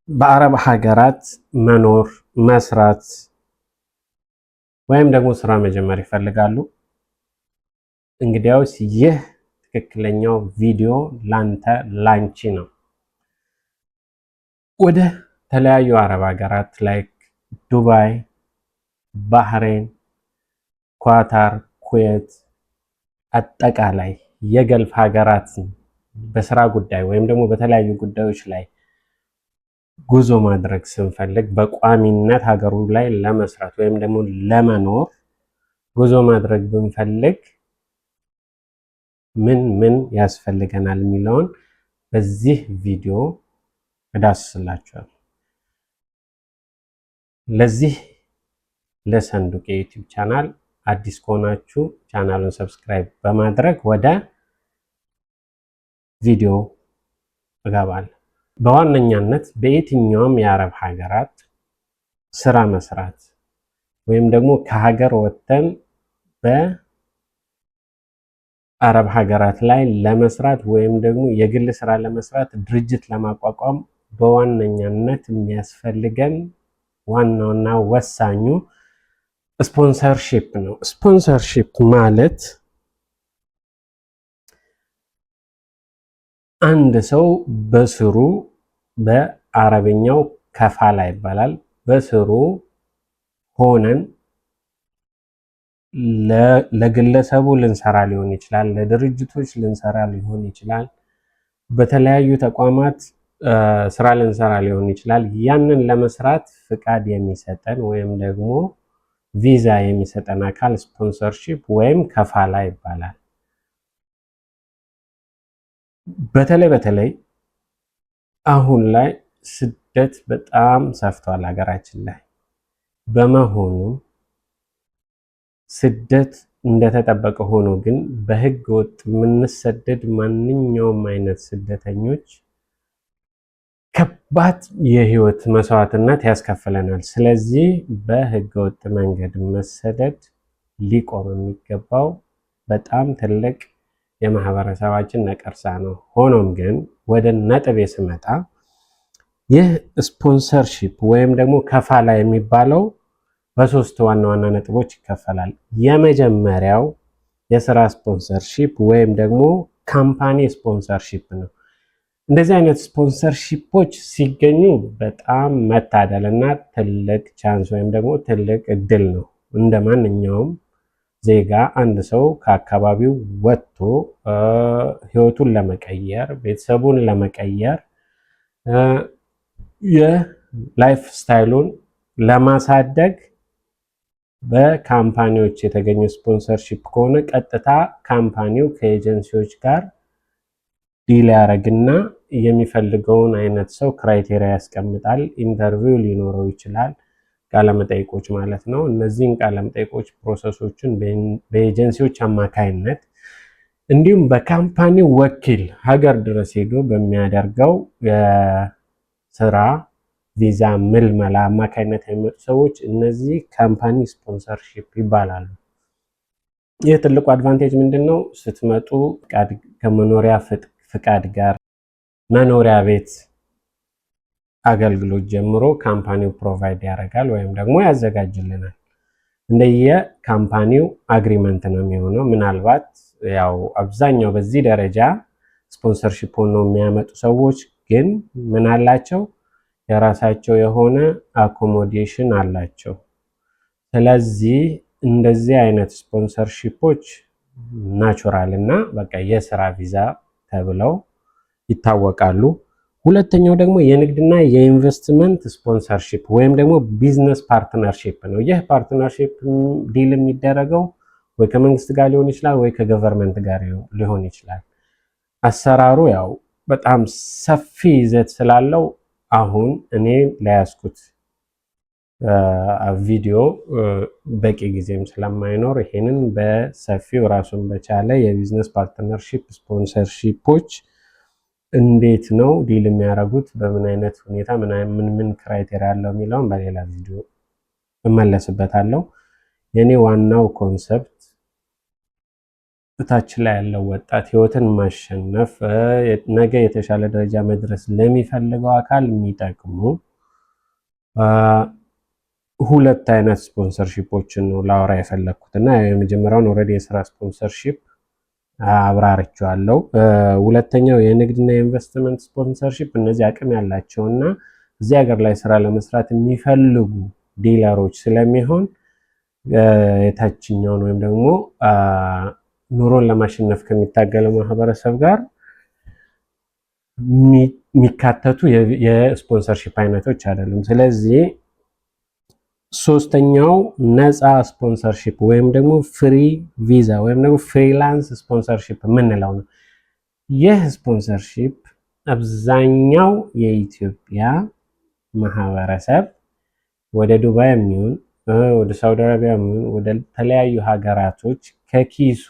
በአረብ ሀገራት መኖር መስራት ወይም ደግሞ ስራ መጀመር ይፈልጋሉ? እንግዲያውስ ይህ ትክክለኛው ቪዲዮ ላንቺ ነው። ወደ ተለያዩ አረብ ሀገራት ላይክ ዱባይ፣ ባህሬን፣ ኳታር፣ ኩዌት አጠቃላይ የገልፍ ሀገራት በስራ ጉዳይ ወይም ደግሞ በተለያዩ ጉዳዮች ላይ ጉዞ ማድረግ ስንፈልግ በቋሚነት ሀገሩ ላይ ለመስራት ወይም ደግሞ ለመኖር ጉዞ ማድረግ ብንፈልግ ምን ያስፈልገናል የሚለውን በዚህ ቪዲዮ እዳስስላችኋለሁ። ለዚህ ለሰንዱቅ የዩቲዩብ ቻናል አዲስ ከሆናችሁ ቻናሉን ሰብስክራይብ በማድረግ ወደ ቪዲዮ እገባለሁ። በዋነኛነት በየትኛውም የአረብ ሀገራት ስራ መስራት ወይም ደግሞ ከሀገር ወጥተን በአረብ ሀገራት ላይ ለመስራት ወይም ደግሞ የግል ስራ ለመስራት ድርጅት ለማቋቋም በዋነኛነት የሚያስፈልገን ዋናውና ወሳኙ ስፖንሰርሺፕ ነው። ስፖንሰርሺፕ ማለት አንድ ሰው በስሩ በአረብኛው ከፋላ ይባላል። በስሩ ሆነን ለግለሰቡ ልንሰራ ሊሆን ይችላል፣ ለድርጅቶች ልንሰራ ሊሆን ይችላል፣ በተለያዩ ተቋማት ስራ ልንሰራ ሊሆን ይችላል። ያንን ለመስራት ፍቃድ የሚሰጠን ወይም ደግሞ ቪዛ የሚሰጠን አካል ስፖንሰርሺፕ ወይም ከፋላ ይባላል። በተለይ አሁን ላይ ስደት በጣም ሰፍቷል ሀገራችን ላይ። በመሆኑ ስደት እንደተጠበቀ ሆኖ ግን በህገ ወጥ የምንሰደድ ማንኛውም አይነት ስደተኞች ከባድ የህይወት መስዋዕትነት ያስከፍለናል። ስለዚህ በህገ ወጥ መንገድ መሰደድ ሊቆም የሚገባው በጣም ትልቅ የማህበረሰባችን ነቀርሳ ነው። ሆኖም ግን ወደ ነጥቤ ስመጣ ይህ ስፖንሰርሺፕ ወይም ደግሞ ከፋላ የሚባለው በሶስት ዋና ዋና ነጥቦች ይከፈላል። የመጀመሪያው የስራ ስፖንሰርሺፕ ወይም ደግሞ ካምፓኒ ስፖንሰርሺፕ ነው። እንደዚህ አይነት ስፖንሰርሺፖች ሲገኙ በጣም መታደል እና ትልቅ ቻንስ ወይም ደግሞ ትልቅ እድል ነው። እንደ ማንኛውም ዜጋ አንድ ሰው ከአካባቢው ወጥቶ ህይወቱን ለመቀየር ቤተሰቡን ለመቀየር የላይፍ ስታይሉን ለማሳደግ በካምፓኒዎች የተገኘ ስፖንሰርሺፕ ከሆነ ቀጥታ ካምፓኒው ከኤጀንሲዎች ጋር ዲል ያደርግና የሚፈልገውን አይነት ሰው ክራይቴሪያ ያስቀምጣል። ኢንተርቪው ሊኖረው ይችላል፣ ቃለመጠይቆች ማለት ነው። እነዚህን ቃለመጠይቆች ፕሮሰሶችን በኤጀንሲዎች አማካይነት እንዲሁም በካምፓኒው ወኪል ሀገር ድረስ ሄዶ በሚያደርገው የስራ ቪዛ ምልመላ አማካይነት የሚመጡ ሰዎች እነዚህ ካምፓኒ ስፖንሰርሺፕ ይባላሉ። ይህ ትልቁ አድቫንቴጅ ምንድን ነው? ስትመጡ ከመኖሪያ ፍቃድ ጋር መኖሪያ ቤት አገልግሎት ጀምሮ ካምፓኒው ፕሮቫይድ ያደርጋል ወይም ደግሞ ያዘጋጅልናል። እንደየ ካምፓኒው አግሪመንት ነው የሚሆነው። ምናልባት ያው አብዛኛው በዚህ ደረጃ ስፖንሰርሺፕ ሆነው የሚያመጡ ሰዎች ግን ምን አላቸው? የራሳቸው የሆነ አኮሞዴሽን አላቸው። ስለዚህ እንደዚህ አይነት ስፖንሰርሺፖች ናቹራል እና በቃ የስራ ቪዛ ተብለው ይታወቃሉ። ሁለተኛው ደግሞ የንግድና የኢንቨስትመንት ስፖንሰርሺፕ ወይም ደግሞ ቢዝነስ ፓርትነርሺፕ ነው። ይህ ፓርትነርሺፕ ዲል የሚደረገው ወይ ከመንግስት ጋር ሊሆን ይችላል ወይ ከገቨርንመንት ጋር ሊሆን ይችላል። አሰራሩ ያው በጣም ሰፊ ይዘት ስላለው አሁን እኔ ለያዝኩት ቪዲዮ በቂ ጊዜም ስለማይኖር ይሄንን በሰፊው ራሱን በቻለ የቢዝነስ ፓርትነርሺፕ ስፖንሰርሺፖች እንዴት ነው ዲል የሚያደርጉት፣ በምን አይነት ሁኔታ ምን ክራይቴሪያ አለው የሚለውን በሌላ ቪዲዮ እመለስበታለሁ። የኔ ዋናው ኮንሰፕት እታች ላይ ያለው ወጣት ህይወትን ማሸነፍ ነገ የተሻለ ደረጃ መድረስ ለሚፈልገው አካል የሚጠቅሙ ሁለት አይነት ስፖንሰርሺፖችን ነው ላወራ የፈለኩት እና የመጀመሪያውን ኦልሬዲ የስራ ስፖንሰርሺፕ አብራርቼዋለሁ። ሁለተኛው የንግድና የኢንቨስትመንት ስፖንሰርሺፕ እነዚህ አቅም ያላቸውና እዚህ ሀገር ላይ ስራ ለመስራት የሚፈልጉ ዲለሮች ስለሚሆን የታችኛውን ወይም ደግሞ ኑሮን ለማሸነፍ ከሚታገለው ማህበረሰብ ጋር የሚካተቱ የስፖንሰርሺፕ አይነቶች አይደሉም። ስለዚህ ሶስተኛው ነፃ ስፖንሰርሺፕ ወይም ደግሞ ፍሪ ቪዛ ወይም ደግሞ ፍሪላንስ ስፖንሰርሺፕ የምንለው ነው። ይህ ስፖንሰርሺፕ አብዛኛው የኢትዮጵያ ማህበረሰብ ወደ ዱባይ የሚሆን ወደ ሳውዲ አረቢያ የሚሆን ወደ ተለያዩ ሀገራቶች ከኪሱ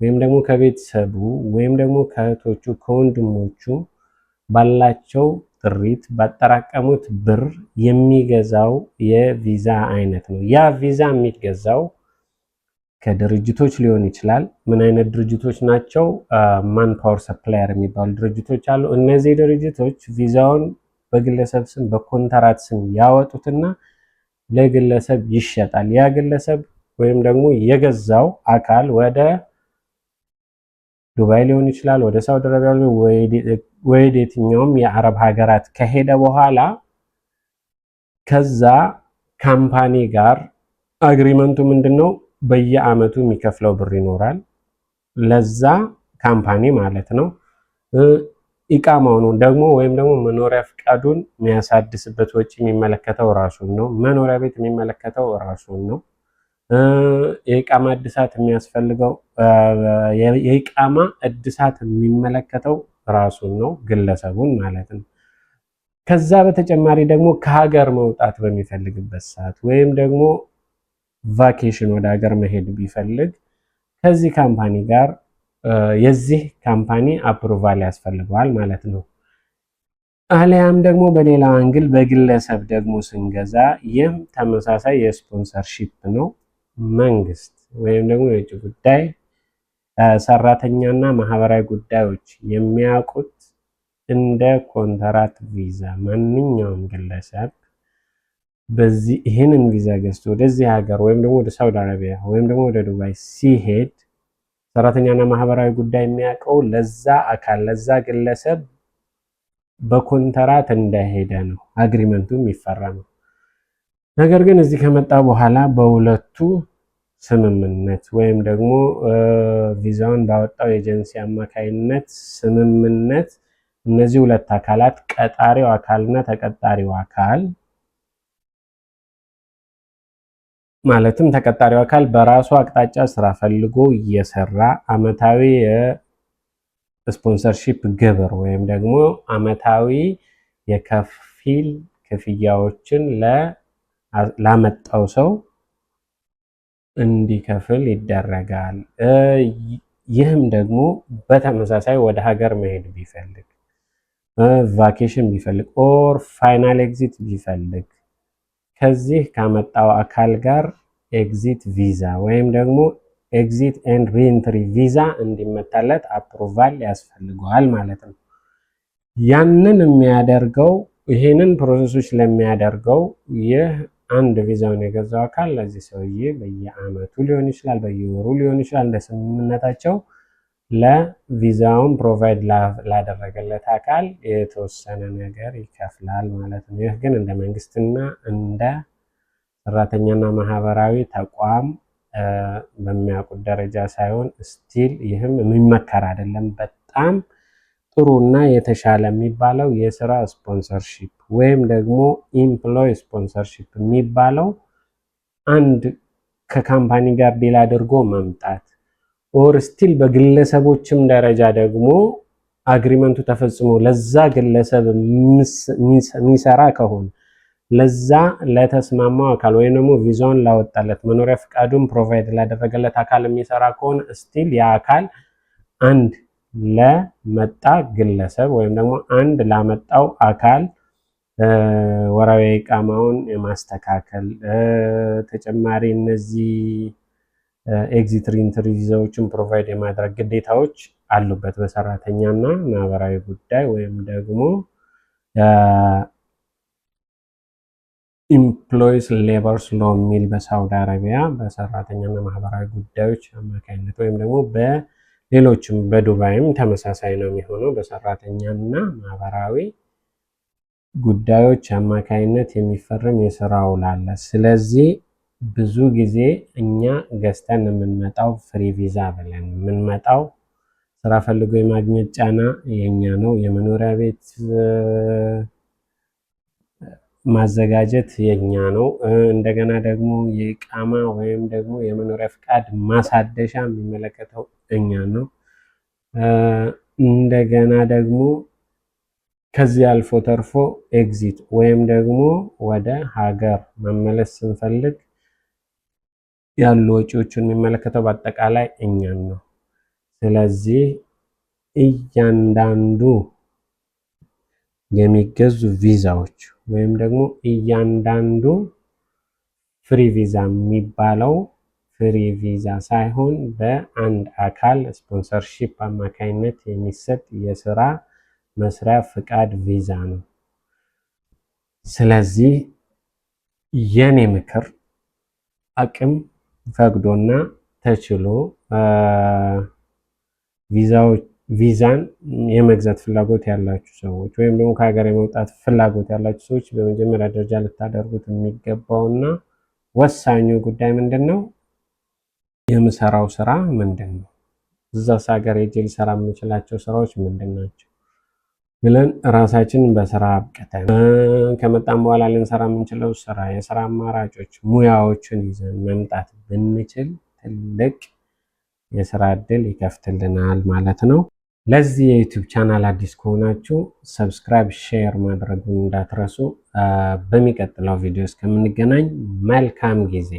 ወይም ደግሞ ከቤተሰቡ ወይም ደግሞ ከእህቶቹ ከወንድሞቹ ባላቸው ጥሪት ባጠራቀሙት ብር የሚገዛው የቪዛ አይነት ነው። ያ ቪዛ የሚገዛው ከድርጅቶች ሊሆን ይችላል። ምን አይነት ድርጅቶች ናቸው? ማን ፓወር ሰፕላየር የሚባሉ ድርጅቶች አሉ። እነዚህ ድርጅቶች ቪዛውን በግለሰብ ስም በኮንትራት ስም ያወጡትና ለግለሰብ ይሸጣል። ያ ግለሰብ ወይም ደግሞ የገዛው አካል ወደ ዱባይ ሊሆን ይችላል፣ ወደ ሳውዲ አረቢያ ወደ የትኛውም የአረብ ሀገራት ከሄደ በኋላ ከዛ ካምፓኒ ጋር አግሪመንቱ ምንድነው? በየአመቱ የሚከፍለው ብር ይኖራል ለዛ ካምፓኒ ማለት ነው። ኢቃማው ነው ደግሞ ወይም ደግሞ መኖሪያ ፍቃዱን የሚያሳድስበት ወጪ የሚመለከተው ራሱን ነው። መኖሪያ ቤት የሚመለከተው ራሱን ነው። የኢቃማ እድሳት የሚያስፈልገው የኢቃማ እድሳት የሚመለከተው ራሱን ነው፣ ግለሰቡን ማለት ነው። ከዛ በተጨማሪ ደግሞ ከሀገር መውጣት በሚፈልግበት ሰዓት ወይም ደግሞ ቫኬሽን ወደ ሀገር መሄድ ቢፈልግ ከዚህ ካምፓኒ ጋር የዚህ ካምፓኒ አፕሩቫል ያስፈልገዋል ማለት ነው። አሊያም ደግሞ በሌላ አንግል በግለሰብ ደግሞ ስንገዛ ይህም ተመሳሳይ የስፖንሰርሺፕ ነው። መንግስት ወይም ደግሞ የውጭ ጉዳይ ሰራተኛና ማህበራዊ ጉዳዮች የሚያውቁት እንደ ኮንትራት ቪዛ ማንኛውም ግለሰብ በዚህ ይህንን ቪዛ ገዝቶ ወደዚህ ሀገር ወይም ደግሞ ወደ ሳውዲ አረቢያ ወይም ደግሞ ወደ ዱባይ ሲሄድ ሰራተኛና ማህበራዊ ጉዳይ የሚያውቀው ለዛ አካል ለዛ ግለሰብ በኮንትራት እንደሄደ ነው። አግሪመንቱ የሚፈራ ነው። ነገር ግን እዚህ ከመጣ በኋላ በሁለቱ ስምምነት ወይም ደግሞ ቪዛውን ባወጣው ኤጀንሲ አማካይነት ስምምነት እነዚህ ሁለት አካላት ቀጣሪው አካልና ተቀጣሪው አካል ማለትም ተቀጣሪው አካል በራሱ አቅጣጫ ስራ ፈልጎ እየሰራ አመታዊ የስፖንሰርሺፕ ግብር ወይም ደግሞ አመታዊ የከፊል ክፍያዎችን ላመጣው ሰው እንዲከፍል ይደረጋል። ይህም ደግሞ በተመሳሳይ ወደ ሀገር መሄድ ቢፈልግ፣ ቫኬሽን ቢፈልግ ኦር ፋይናል ኤግዚት ቢፈልግ ከዚህ ካመጣው አካል ጋር ኤግዚት ቪዛ ወይም ደግሞ ኤግዚት ኤንድ ሪኢንትሪ ቪዛ እንዲመታለት አፕሩቫል ያስፈልገዋል ማለት ነው። ያንን የሚያደርገው ይህንን ፕሮሰሶች ለሚያደርገው ይህ አንድ ቪዛውን የገዛው አካል ለዚህ ሰውዬ በየአመቱ ሊሆን ይችላል፣ በየወሩ ሊሆን ይችላል፣ እንደ ስምምነታቸው ለቪዛውን ፕሮቫይድ ላደረገለት አካል የተወሰነ ነገር ይከፍላል ማለት ነው። ይህ ግን እንደ መንግስትና እንደ ሰራተኛና ማህበራዊ ተቋም በሚያውቁት ደረጃ ሳይሆን ስቲል ይህም የሚመከር አይደለም። በጣም ጥሩና የተሻለ የሚባለው የስራ ስፖንሰርሺፕ ወይም ደግሞ ኢምፕሎይ ስፖንሰርሺፕ የሚባለው አንድ ከካምፓኒ ጋር ዲል አድርጎ መምጣት ኦር ስቲል በግለሰቦችም ደረጃ ደግሞ አግሪመንቱ ተፈጽሞ ለዛ ግለሰብ የሚሰራ ከሆነ ለዛ ለተስማማው አካል ወይም ደግሞ ቪዛውን ላወጣለት መኖሪያ ፍቃዱን ፕሮቫይድ ላደረገለት አካል የሚሰራ ከሆነ ስቲል ያ አካል አንድ ለመጣ ግለሰብ ወይም ደግሞ አንድ ላመጣው አካል ወራዊ ኢቃማውን የማስተካከል ተጨማሪ እነዚህ ኤግዚት ሪኢንትሪ ቪዛዎችን ፕሮቫይድ የማድረግ ግዴታዎች አሉበት በሰራተኛና ማህበራዊ ጉዳይ ወይም ደግሞ ኢምፕሎይስ ሌበርስ ሎ የሚል በሳውዲ አረቢያ በሰራተኛና ማህበራዊ ጉዳዮች አማካኝነት ወይም ደግሞ በሌሎችም በዱባይም ተመሳሳይ ነው የሚሆነው በሰራተኛና ማህበራዊ ጉዳዮች አማካኝነት የሚፈረም የስራ ውል አለ። ስለዚህ ብዙ ጊዜ እኛ ገዝተን የምንመጣው ፍሪ ቪዛ ብለን የምንመጣው ስራ ፈልጎ የማግኘት ጫና የኛ ነው። የመኖሪያ ቤት ማዘጋጀት የኛ ነው። እንደገና ደግሞ የኢቃማ ወይም ደግሞ የመኖሪያ ፍቃድ ማሳደሻ የሚመለከተው እኛ ነው። እንደገና ደግሞ ከዚህ አልፎ ተርፎ ኤግዚት ወይም ደግሞ ወደ ሀገር መመለስ ስንፈልግ ያሉ ወጪዎችን የሚመለከተው በአጠቃላይ እኛን ነው። ስለዚህ እያንዳንዱ የሚገዙ ቪዛዎች ወይም ደግሞ እያንዳንዱ ፍሪ ቪዛ የሚባለው ፍሪ ቪዛ ሳይሆን በአንድ አካል ስፖንሰርሺፕ አማካኝነት የሚሰጥ የስራ መስሪያ ፍቃድ ቪዛ ነው። ስለዚህ የኔ ምክር አቅም ፈቅዶና ተችሎ ቪዛን የመግዛት ፍላጎት ያላችሁ ሰዎች ወይም ደግሞ ከሀገር የመውጣት ፍላጎት ያላችሁ ሰዎች በመጀመሪያ ደረጃ ልታደርጉት የሚገባውና ወሳኙ ጉዳይ ምንድን ነው? የምሰራው ስራ ምንድን ነው? እዛስ ሀገር ሄጄ ልሰራ የምችላቸው ስራዎች ምንድን ናቸው ብለን ራሳችንን በስራ አብቅተን ከመጣን በኋላ ልንሰራ የምንችለው ስራ የስራ አማራጮች ሙያዎችን ይዘን መምጣት ብንችል ትልቅ የስራ እድል ይከፍትልናል ማለት ነው። ለዚህ የዩቲዩብ ቻናል አዲስ ከሆናችሁ ሰብስክራይብ፣ ሼር ማድረጉን እንዳትረሱ። በሚቀጥለው ቪዲዮ እስከምንገናኝ መልካም ጊዜ